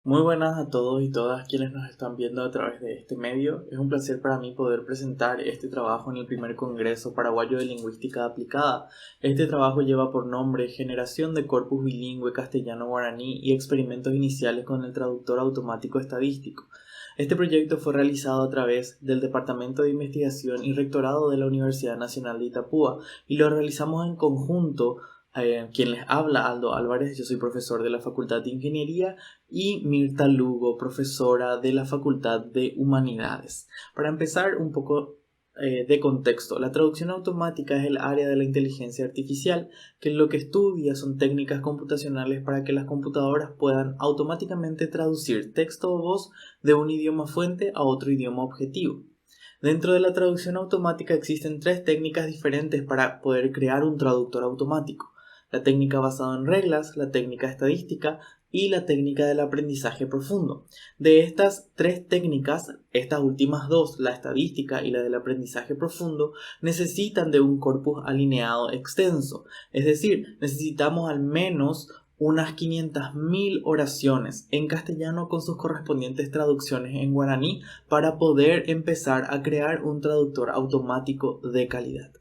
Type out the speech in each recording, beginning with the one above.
Muy buenas a todos y todas quienes nos están viendo a través de este medio. Es un placer para mí poder presentar este trabajo en el primer Congreso Paraguayo de Lingüística Aplicada. Este trabajo lleva por nombre Generación de Corpus Bilingüe Castellano-Guaraní y experimentos iniciales con el traductor automático estadístico. Este proyecto fue realizado a través del Departamento de Investigación y Rectorado de la Universidad Nacional de Itapúa y lo realizamos en conjunto. Quien les habla, Aldo Álvarez, yo soy profesor de la Facultad de Ingeniería, y Mirta Lugo, profesora de la Facultad de Humanidades. Para empezar un poco de contexto, la traducción automática es el área de la inteligencia artificial que lo que estudia son técnicas computacionales para que las computadoras puedan automáticamente traducir texto o voz de un idioma fuente a otro idioma objetivo. Dentro de la traducción automática existen tres técnicas diferentes para poder crear un traductor automático: la técnica basada en reglas, la técnica estadística y la técnica del aprendizaje profundo. De estas tres técnicas, estas últimas dos, la estadística y la del aprendizaje profundo, necesitan de un corpus alineado extenso, es decir, necesitamos al menos unas 500.000 oraciones en castellano con sus correspondientes traducciones en guaraní para poder empezar a crear un traductor automático de calidad.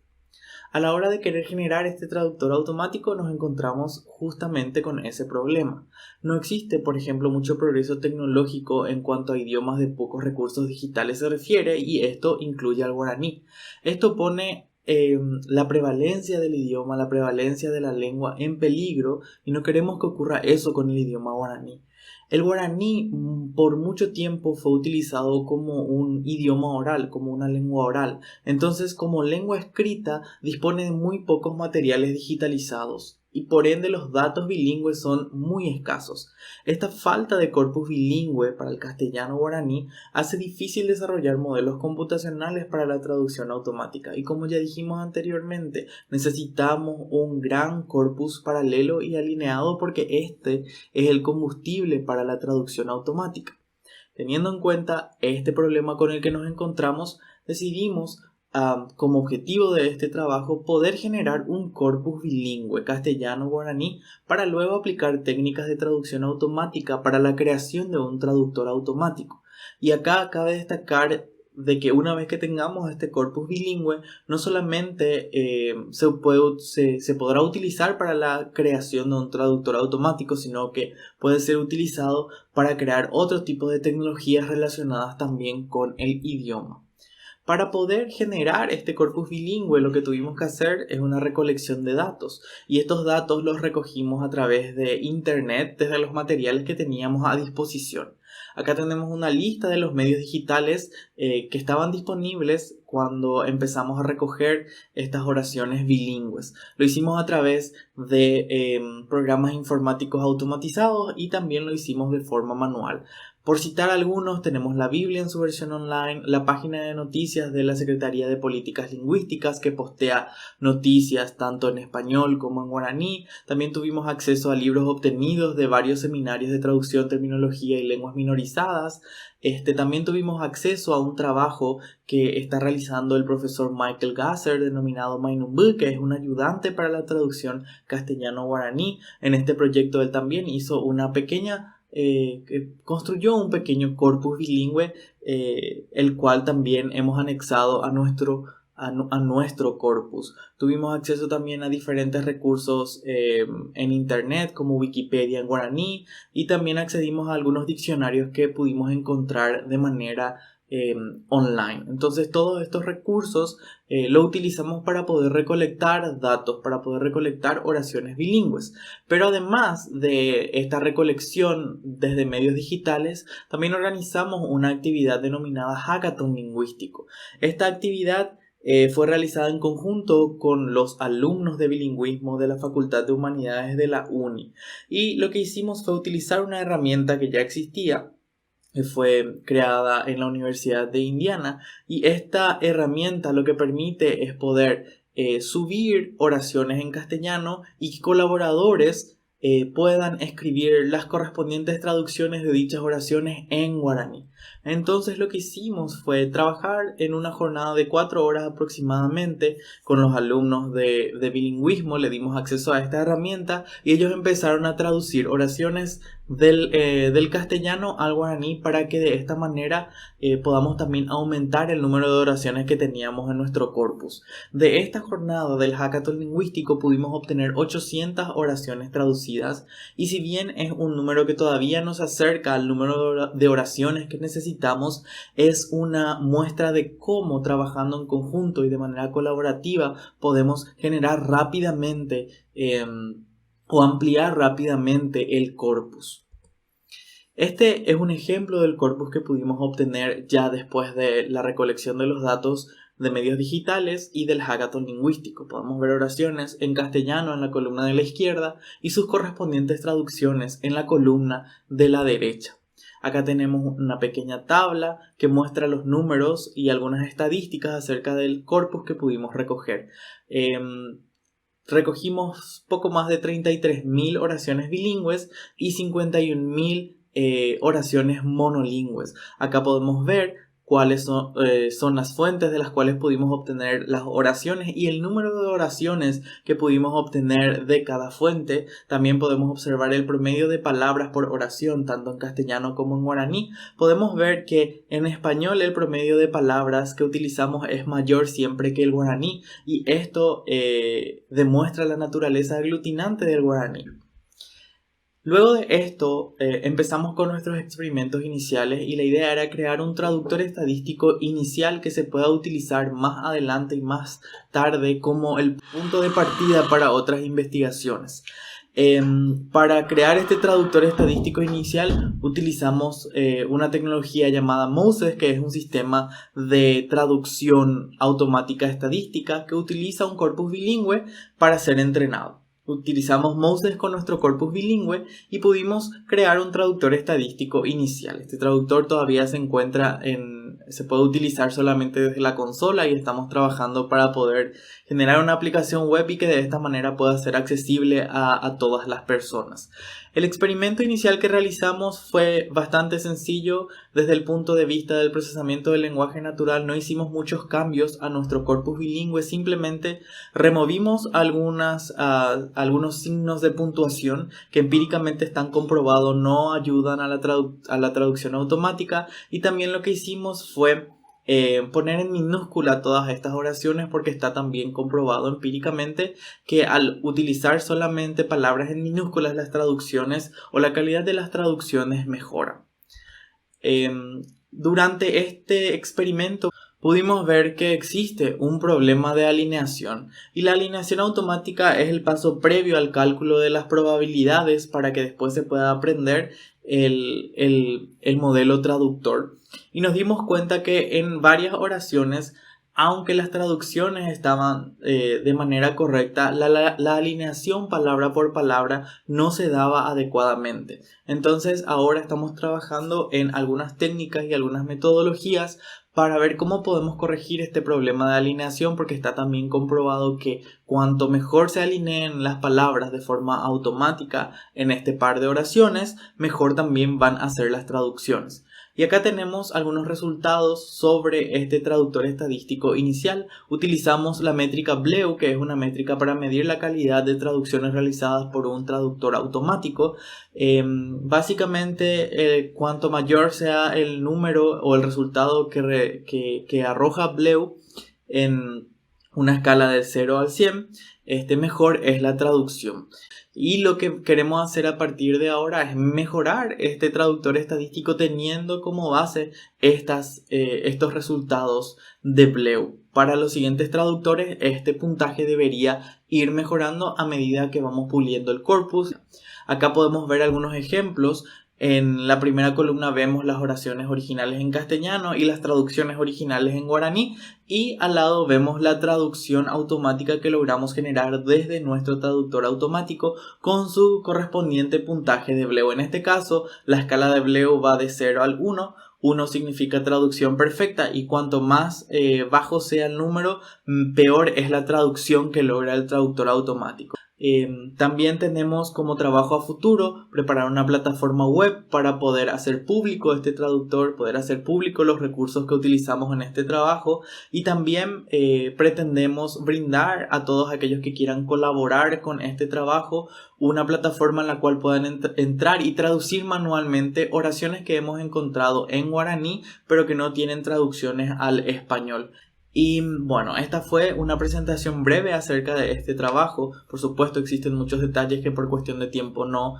A la hora de querer generar este traductor automático nos encontramos justamente con ese problema. No existe, por ejemplo, mucho progreso tecnológico en cuanto a idiomas de pocos recursos digitales se refiere, y esto incluye al guaraní. Esto pone la prevalencia del idioma, la prevalencia de la lengua en peligro, y no queremos que ocurra eso con el idioma guaraní. El guaraní por mucho tiempo fue utilizado como un idioma oral, como una lengua oral. Entonces, como lengua escrita, dispone de muy pocos materiales digitalizados y por ende los datos bilingües son muy escasos. Esta falta de corpus bilingüe para el castellano guaraní hace difícil desarrollar modelos computacionales para la traducción automática, y como ya dijimos anteriormente, necesitamos un gran corpus paralelo y alineado porque este es el combustible para la traducción automática. Teniendo en cuenta este problema con el que nos encontramos, decidimos como objetivo de este trabajo poder generar un corpus bilingüe castellano-guaraní para luego aplicar técnicas de traducción automática para la creación de un traductor automático. Y acá cabe destacar de que una vez que tengamos este corpus bilingüe, no solamente se podrá utilizar para la creación de un traductor automático, sino que puede ser utilizado para crear otro tipo de tecnologías relacionadas también con el idioma. Para poder generar este corpus bilingüe, lo que tuvimos que hacer es una recolección de datos, y estos datos los recogimos a través de internet desde los materiales que teníamos a disposición. Acá tenemos una lista de los medios digitales que estaban disponibles cuando empezamos a recoger estas oraciones bilingües. Lo hicimos a través de programas informáticos automatizados y también lo hicimos de forma manual. Por citar algunos, tenemos la Biblia en su versión online, la página de noticias de la Secretaría de Políticas Lingüísticas que postea noticias tanto en español como en guaraní. También tuvimos acceso a libros obtenidos de varios seminarios de traducción, terminología y lenguas minorizadas. También tuvimos acceso a un trabajo que está realizando el profesor Michael Gasser, denominado Mainumbu, que es un ayudante para la traducción castellano-guaraní. En este proyecto él también hizo una pequeña construyó un pequeño corpus bilingüe, el cual también hemos anexado a nuestro corpus. Tuvimos acceso también a diferentes recursos en internet como Wikipedia en guaraní, y también accedimos a algunos diccionarios que pudimos encontrar de manera online. Entonces todos estos recursos lo utilizamos para poder recolectar datos, para poder recolectar oraciones bilingües. Pero además de esta recolección desde medios digitales, también organizamos una actividad denominada Hackathon Lingüístico. Esta actividad fue realizada en conjunto con los alumnos de bilingüismo de la Facultad de Humanidades de la UNI. Y lo que hicimos fue utilizar una herramienta que ya existía, que fue creada en la Universidad de Indiana, y esta herramienta lo que permite es poder subir oraciones en castellano y que colaboradores puedan escribir las correspondientes traducciones de dichas oraciones en guaraní. Entonces lo que hicimos fue trabajar en una jornada de 4 horas aproximadamente con los alumnos de bilingüismo. Le dimos acceso a esta herramienta y ellos empezaron a traducir oraciones del castellano al guaraní para que de esta manera podamos también aumentar el número de oraciones que teníamos en nuestro corpus. De esta jornada del hackathon lingüístico pudimos obtener 800 oraciones traducidas, y si bien es un número que todavía no se acerca al número de oraciones que necesitamos, es una muestra de cómo, trabajando en conjunto y de manera colaborativa, podemos generar rápidamente o ampliar rápidamente el corpus. Este es un ejemplo del corpus que pudimos obtener ya después de la recolección de los datos de medios digitales y del hackathon lingüístico. Podemos ver oraciones en castellano en la columna de la izquierda y sus correspondientes traducciones en la columna de la derecha. Acá tenemos una pequeña tabla que muestra los números y algunas estadísticas acerca del corpus que pudimos recoger. Recogimos poco más de 33.000 oraciones bilingües y 51.000 oraciones monolingües. Acá podemos ver cuáles son las fuentes de las cuales pudimos obtener las oraciones y el número de oraciones que pudimos obtener de cada fuente. También podemos observar el promedio de palabras por oración, tanto en castellano como en guaraní. Podemos ver que en español el promedio de palabras que utilizamos es mayor siempre que el guaraní, y esto demuestra la naturaleza aglutinante del guaraní. Luego de esto empezamos con nuestros experimentos iniciales, y la idea era crear un traductor estadístico inicial que se pueda utilizar más adelante y más tarde como el punto de partida para otras investigaciones. Para crear este traductor estadístico inicial utilizamos una tecnología llamada Moses, que es un sistema de traducción automática estadística que utiliza un corpus bilingüe para ser entrenado. Utilizamos Moses con nuestro corpus bilingüe y pudimos crear un traductor estadístico inicial. Este traductor todavía se puede utilizar solamente desde la consola, y estamos trabajando para poder generar una aplicación web y que de esta manera pueda ser accesible a todas las personas. El experimento inicial que realizamos fue bastante sencillo desde el punto de vista del procesamiento del lenguaje natural. No hicimos muchos cambios a nuestro corpus bilingüe, simplemente removimos algunos signos de puntuación que empíricamente están comprobados no ayudan a la traducción automática, y también lo que hicimos fue poner en minúscula todas estas oraciones, porque está también comprobado empíricamente que al utilizar solamente palabras en minúsculas las traducciones o la calidad de las traducciones mejora. Durante este experimento pudimos ver que existe un problema de alineación, y la alineación automática es el paso previo al cálculo de las probabilidades para que después se pueda aprender el modelo traductor. Y nos dimos cuenta que en varias oraciones, aunque las traducciones estaban de manera correcta, la alineación palabra por palabra no se daba adecuadamente. Entonces ahora estamos trabajando en algunas técnicas y algunas metodologías para ver cómo podemos corregir este problema de alineación, porque está también comprobado que cuanto mejor se alineen las palabras de forma automática en este par de oraciones, mejor también van a ser las traducciones. Y acá tenemos algunos resultados sobre este traductor estadístico inicial. Utilizamos la métrica BLEU, que es una métrica para medir la calidad de traducciones realizadas por un traductor automático. Básicamente, cuanto mayor sea el número o el resultado que arroja BLEU en una escala del 0 al 100, mejor es la traducción. Y lo que queremos hacer a partir de ahora es mejorar este traductor estadístico teniendo como base estos resultados de BLEU. Para los siguientes traductores, este puntaje debería ir mejorando a medida que vamos puliendo el corpus. Acá podemos ver algunos ejemplos. En la primera columna vemos las oraciones originales en castellano y las traducciones originales en guaraní, y al lado vemos la traducción automática que logramos generar desde nuestro traductor automático con su correspondiente puntaje de BLEU. En este caso, la escala de BLEU va de 0 al 1. 1 significa traducción perfecta, y cuanto más bajo sea el número, peor es la traducción que logra el traductor automático. También tenemos como trabajo a futuro preparar una plataforma web para poder hacer público este traductor, poder hacer público los recursos que utilizamos en este trabajo, y también pretendemos brindar a todos aquellos que quieran colaborar con este trabajo una plataforma en la cual puedan entrar y traducir manualmente oraciones que hemos encontrado en guaraní pero que no tienen traducciones al español. Y bueno, esta fue una presentación breve acerca de este trabajo. Por supuesto, existen muchos detalles que por cuestión de tiempo no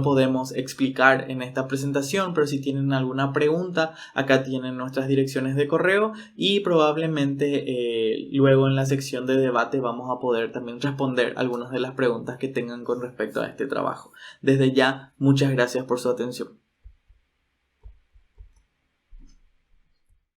podemos explicar en esta presentación, pero si tienen alguna pregunta, acá tienen nuestras direcciones de correo y probablemente luego en la sección de debate vamos a poder también responder algunas de las preguntas que tengan con respecto a este trabajo. Desde ya, muchas gracias por su atención.